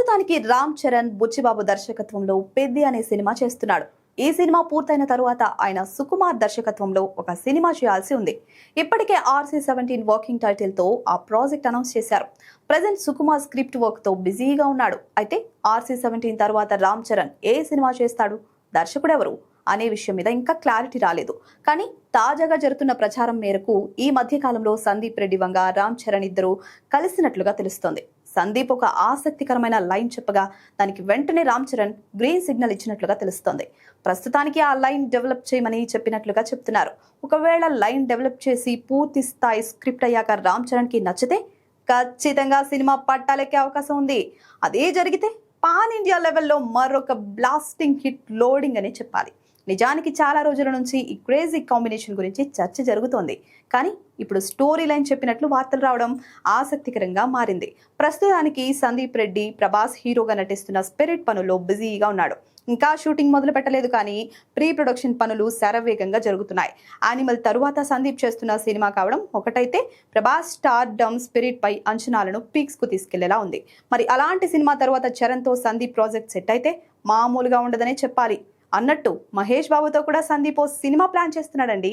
ప్రస్తుతానికి రామ్ చరణ్ బుచ్చిబాబు దర్శకత్వంలో పెద్ది అనే సినిమా చేస్తున్నాడు. ఈ సినిమా పూర్తయిన తరువాత ఆయన సుకుమార్ దర్శకత్వంలో ఒక సినిమా చేయాల్సి ఉంది. ఇప్పటికే RC-17 వర్కింగ్ టైటిల్ తో ఆ ప్రాజెక్ట్ అనౌన్స్ చేశారు. ప్రెజెంట్ సుకుమార్ స్క్రిప్ట్ వర్క్ తో బిజీగా ఉన్నాడు. అయితే RC-17 తర్వాత రామ్ చరణ్ ఏ సినిమా చేస్తాడు, దర్శకుడెవరు అనే విషయం మీద ఇంకా క్లారిటీ రాలేదు. కానీ తాజాగా జరుగుతున్న ప్రచారం మేరకు ఈ మధ్య కాలంలో సందీప్ రెడ్డి వంగ రామ్ చరణ్ ఇద్దరు కలిసినట్లుగా తెలుస్తోంది. సందీప్ ఒక ఆసక్తికరమైన లైన్ చెప్పగా దానికి వెంటనే రామ్ చరణ్ గ్రీన్ సిగ్నల్ ఇచ్చినట్లుగా తెలుస్తోంది. ప్రస్తుతానికి ఆ లైన్ డెవలప్ చేయమని చెప్పినట్లుగా చెప్తున్నారు. ఒకవేళ లైన్ డెవలప్ చేసి పూర్తి స్థాయి స్క్రిప్ట్ అయ్యాక రామ్ చరణ్ కి నచ్చితే ఖచ్చితంగా సినిమా పట్టాలెక్కే అవకాశం ఉంది. అదే జరిగితే పాన్ ఇండియా లెవెల్లో మరొక బ్లాస్టింగ్ హిట్ లోడింగ్ అని చెప్పాలి. నిజానికి చాలా రోజుల నుంచి ఈ క్రేజీ కాంబినేషన్ గురించి చర్చ జరుగుతోంది. కానీ ఇప్పుడు స్టోరీ లైన్ చెప్పినట్లు వార్తలు రావడం ఆసక్తికరంగా మారింది. ప్రస్తుతానికి సందీప్ రెడ్డి ప్రభాస్ హీరోగా నటిస్తున్న స్పిరిట్ పనుల్లో బిజీగా ఉన్నాడు. ఇంకా షూటింగ్ మొదలు పెట్టలేదు, కానీ ప్రీ ప్రొడక్షన్ పనులు శరవేగంగా జరుగుతున్నాయి. యానిమల్ తరువాత సందీప్ చేస్తున్న సినిమా కావడం ఒకటైతే ప్రభాస్ స్టార్ డమ్ స్పిరిట్ పై అంచనాలను పీక్స్ కు తీసుకెళ్లేలా ఉంది. మరి అలాంటి సినిమా తర్వాత చరణ్ తో సందీప్ ప్రాజెక్ట్ సెట్ అయితే మామూలుగా ఉండదనే చెప్పాలి. అన్నట్టు మహేష్ బాబుతో కూడా సందీప్ ఓ సినిమా ప్లాన్ చేస్తున్నాడండి.